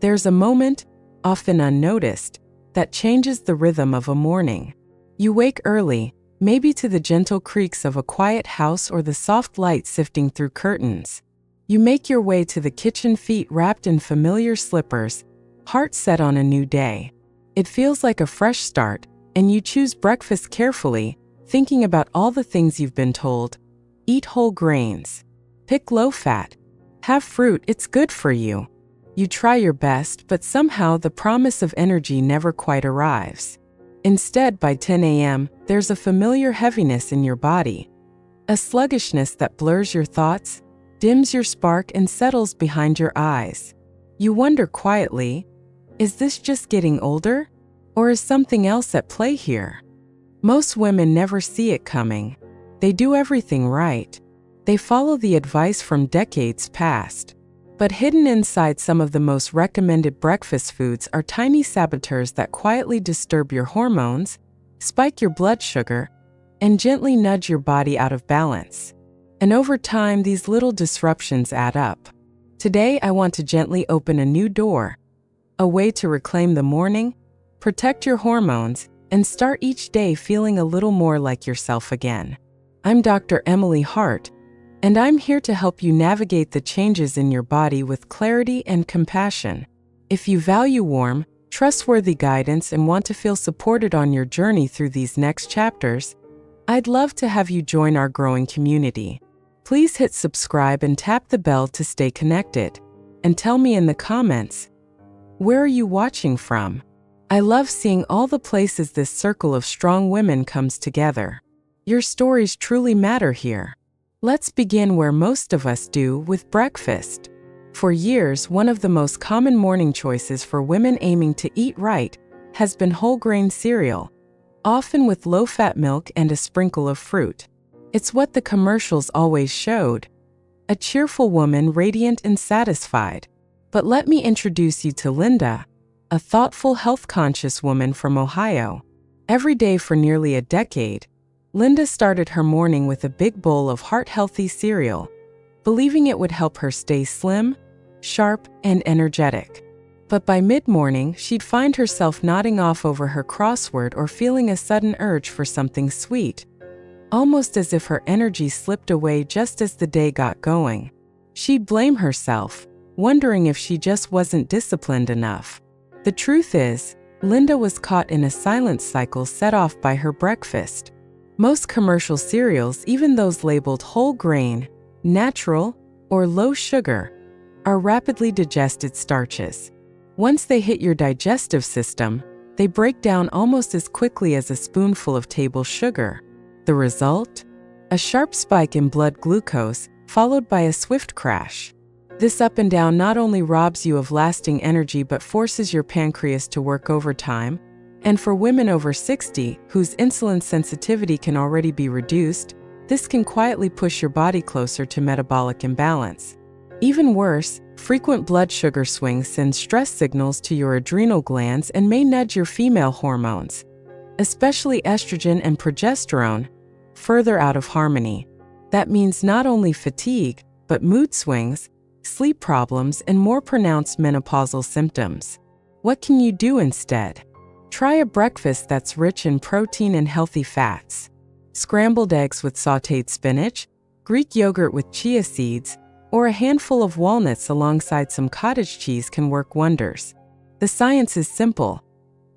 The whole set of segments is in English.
There's a moment, often unnoticed, that changes the rhythm of a morning. You wake early, maybe to the gentle creaks of a quiet house or the soft light sifting through curtains. You make your way to the kitchen, feet wrapped in familiar slippers, heart set on a new day. It feels like a fresh start, and you choose breakfast carefully, thinking about all the things you've been told. Eat whole grains. Pick low fat. Have fruit, it's good for you. You try your best, but somehow the promise of energy never quite arrives. Instead, by 10 a.m., there's a familiar heaviness in your body. A sluggishness that blurs your thoughts, dims your spark, and settles behind your eyes. You wonder quietly, is this just getting older? Or is something else at play here? Most women never see it coming. They do everything right. They follow the advice from decades past. But hidden inside some of the most recommended breakfast foods are tiny saboteurs that quietly disturb your hormones, spike your blood sugar, and gently nudge your body out of balance. And over time, these little disruptions add up. Today, I want to gently open a new door, a way to reclaim the morning, protect your hormones, and start each day feeling a little more like yourself again. I'm Dr. Emily Hart, and I'm here to help you navigate the changes in your body with clarity and compassion. If you value warm, trustworthy guidance and want to feel supported on your journey through these next chapters, I'd love to have you join our growing community. Please hit subscribe and tap the bell to stay connected. And tell me in the comments, where are you watching from? I love seeing all the places this circle of strong women comes together. Your stories truly matter here. Let's begin where most of us do, with breakfast. For years, one of the most common morning choices for women aiming to eat right has been whole grain cereal, often with low-fat milk and a sprinkle of fruit. It's what the commercials always showed, a cheerful woman, radiant and satisfied. But let me introduce you to Linda, a thoughtful, health-conscious woman from Ohio. Every day for nearly a decade, Linda started her morning with a big bowl of heart-healthy cereal, believing it would help her stay slim, sharp, and energetic. But by mid-morning, she'd find herself nodding off over her crossword or feeling a sudden urge for something sweet, almost as if her energy slipped away just as the day got going. She'd blame herself, wondering if she just wasn't disciplined enough. The truth is, Linda was caught in a silent cycle set off by her breakfast. Most commercial cereals, even those labeled whole grain, natural, or low sugar, are rapidly digested starches. Once they hit your digestive system, they break down almost as quickly as a spoonful of table sugar. The result? A sharp spike in blood glucose, followed by a swift crash. This up and down not only robs you of lasting energy but forces your pancreas to work overtime. And for women over 60, whose insulin sensitivity can already be reduced, this can quietly push your body closer to metabolic imbalance. Even worse, frequent blood sugar swings send stress signals to your adrenal glands and may nudge your female hormones, especially estrogen and progesterone, further out of harmony. That means not only fatigue, but mood swings, sleep problems, and more pronounced menopausal symptoms. What can you do instead? Try a breakfast that's rich in protein and healthy fats. Scrambled eggs with sautéed spinach, Greek yogurt with chia seeds, or a handful of walnuts alongside some cottage cheese can work wonders. The science is simple.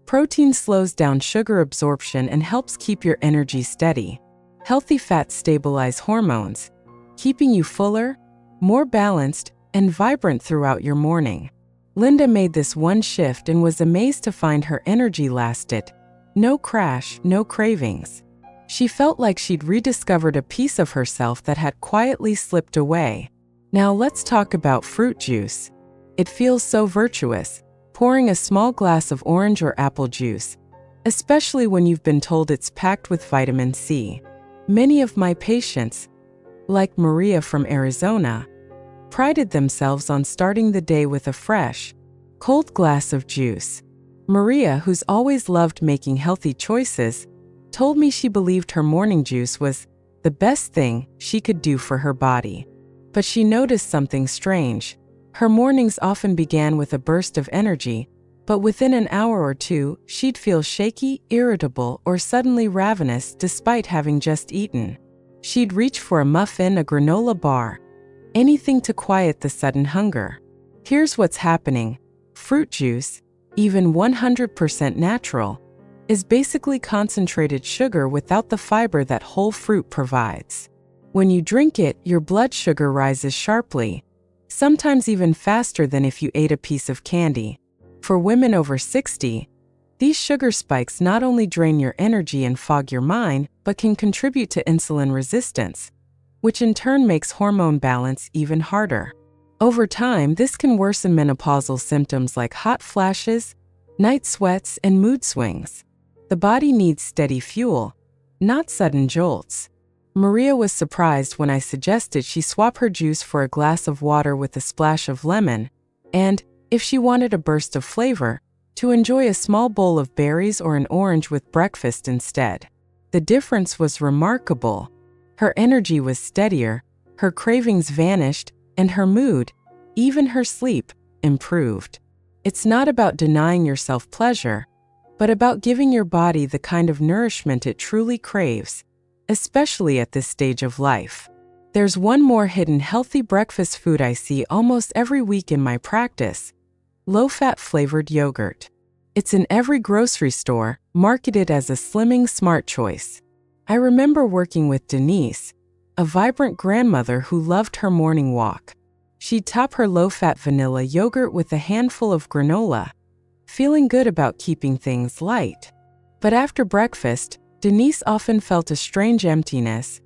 Protein slows down sugar absorption and helps keep your energy steady. Healthy fats stabilize hormones, keeping you fuller, more balanced, and vibrant throughout your morning. Linda made this one shift and was amazed to find her energy lasted. No crash, no cravings. She felt like she'd rediscovered a piece of herself that had quietly slipped away. Now let's talk about fruit juice. It feels so virtuous, pouring a small glass of orange or apple juice, especially when you've been told it's packed with vitamin C. Many of my patients, like Maria from Arizona, prided themselves on starting the day with a fresh, cold glass of juice. Maria, who's always loved making healthy choices, told me she believed her morning juice was the best thing she could do for her body. But she noticed something strange. Her mornings often began with a burst of energy, but within an hour or two, she'd feel shaky, irritable, or suddenly ravenous despite having just eaten. She'd reach for a muffin, a granola bar, anything to quiet the sudden hunger. Here's what's happening. Fruit juice, even 100% natural, is basically concentrated sugar without the fiber that whole fruit provides. When you drink it, your blood sugar rises sharply, sometimes even faster than if you ate a piece of candy. For women over 60, these sugar spikes not only drain your energy and fog your mind, but can contribute to insulin resistance, which in turn makes hormone balance even harder. Over time, this can worsen menopausal symptoms like hot flashes, night sweats, and mood swings. The body needs steady fuel, not sudden jolts. Maria was surprised when I suggested she swap her juice for a glass of water with a splash of lemon, and, if she wanted a burst of flavor, to enjoy a small bowl of berries or an orange with breakfast instead. The difference was remarkable. Her energy was steadier, her cravings vanished, and her mood, even her sleep, improved. It's not about denying yourself pleasure, but about giving your body the kind of nourishment it truly craves, especially at this stage of life. There's one more hidden healthy breakfast food I see almost every week in my practice: low-fat flavored yogurt. It's in every grocery store, marketed as a slimming smart choice. I remember working with Denise, a vibrant grandmother who loved her morning walk. She'd top her low-fat vanilla yogurt with a handful of granola, feeling good about keeping things light. But after breakfast, Denise often felt a strange emptiness,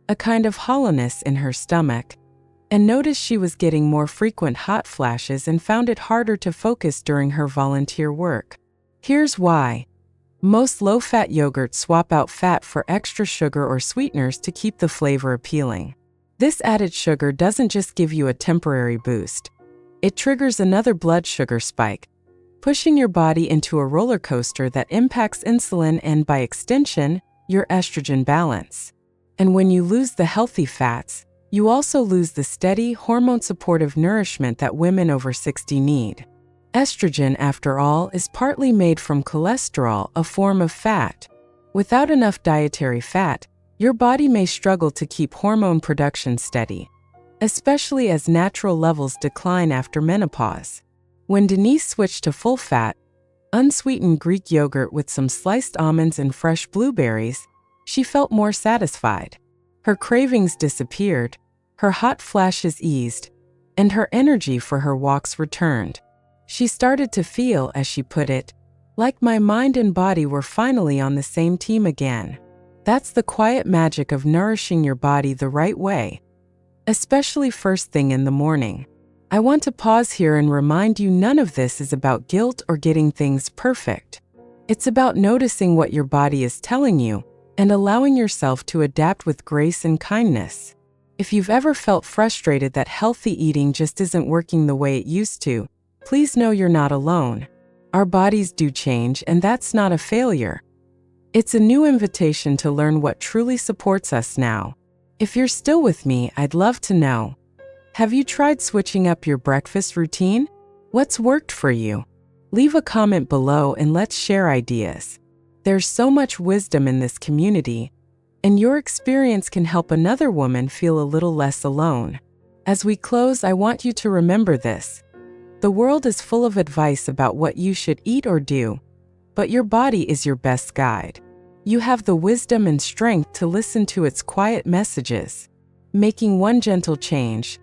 a kind of hollowness in her stomach, and noticed she was getting more frequent hot flashes and found it harder to focus during her volunteer work. Here's why. Most low-fat yogurts swap out fat for extra sugar or sweeteners to keep the flavor appealing. This added sugar doesn't just give you a temporary boost. It triggers another blood sugar spike, pushing your body into a roller coaster that impacts insulin and, by extension, your estrogen balance. And when you lose the healthy fats, you also lose the steady, hormone-supportive nourishment that women over 60 need. Estrogen, after all, is partly made from cholesterol, a form of fat. Without enough dietary fat, your body may struggle to keep hormone production steady, especially as natural levels decline after menopause. When Denise switched to full-fat, unsweetened Greek yogurt with some sliced almonds and fresh blueberries, she felt more satisfied. Her cravings disappeared, her hot flashes eased, and her energy for her walks returned. She started to feel, as she put it, like my mind and body were finally on the same team again. That's the quiet magic of nourishing your body the right way, especially first thing in the morning. I want to pause here and remind you none of this is about guilt or getting things perfect. It's about noticing what your body is telling you and allowing yourself to adapt with grace and kindness. If you've ever felt frustrated that healthy eating just isn't working the way it used to, please know you're not alone. Our bodies do change, and that's not a failure. It's a new invitation to learn what truly supports us now. If you're still with me, I'd love to know. Have you tried switching up your breakfast routine? What's worked for you? Leave a comment below and let's share ideas. There's so much wisdom in this community, and your experience can help another woman feel a little less alone. As we close, I want you to remember this. The world is full of advice about what you should eat or do, but your body is your best guide. You have the wisdom and strength to listen to its quiet messages. Making one gentle change,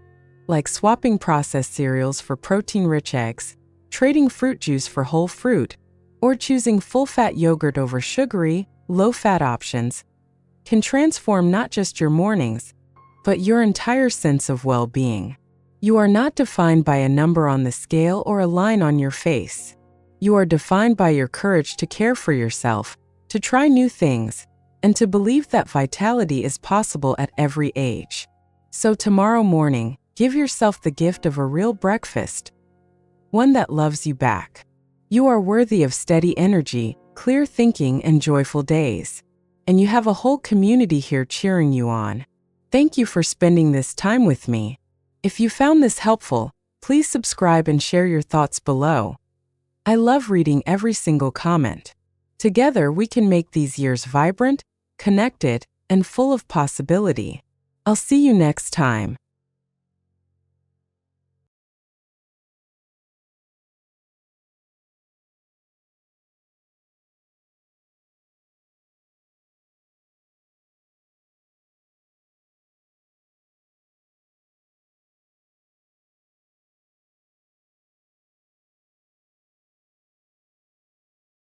like swapping processed cereals for protein-rich eggs, trading fruit juice for whole fruit, or choosing full-fat yogurt over sugary, low-fat options, can transform not just your mornings, but your entire sense of well-being. You are not defined by a number on the scale or a line on your face. You are defined by your courage to care for yourself, to try new things, and to believe that vitality is possible at every age. So tomorrow morning, give yourself the gift of a real breakfast, one that loves you back. You are worthy of steady energy, clear thinking, and joyful days. And you have a whole community here cheering you on. Thank you for spending this time with me. If you found this helpful, Please subscribe and share your thoughts below. I love reading every single comment. Together, we can make these years vibrant, connected, and full of possibility. I'll see you next time.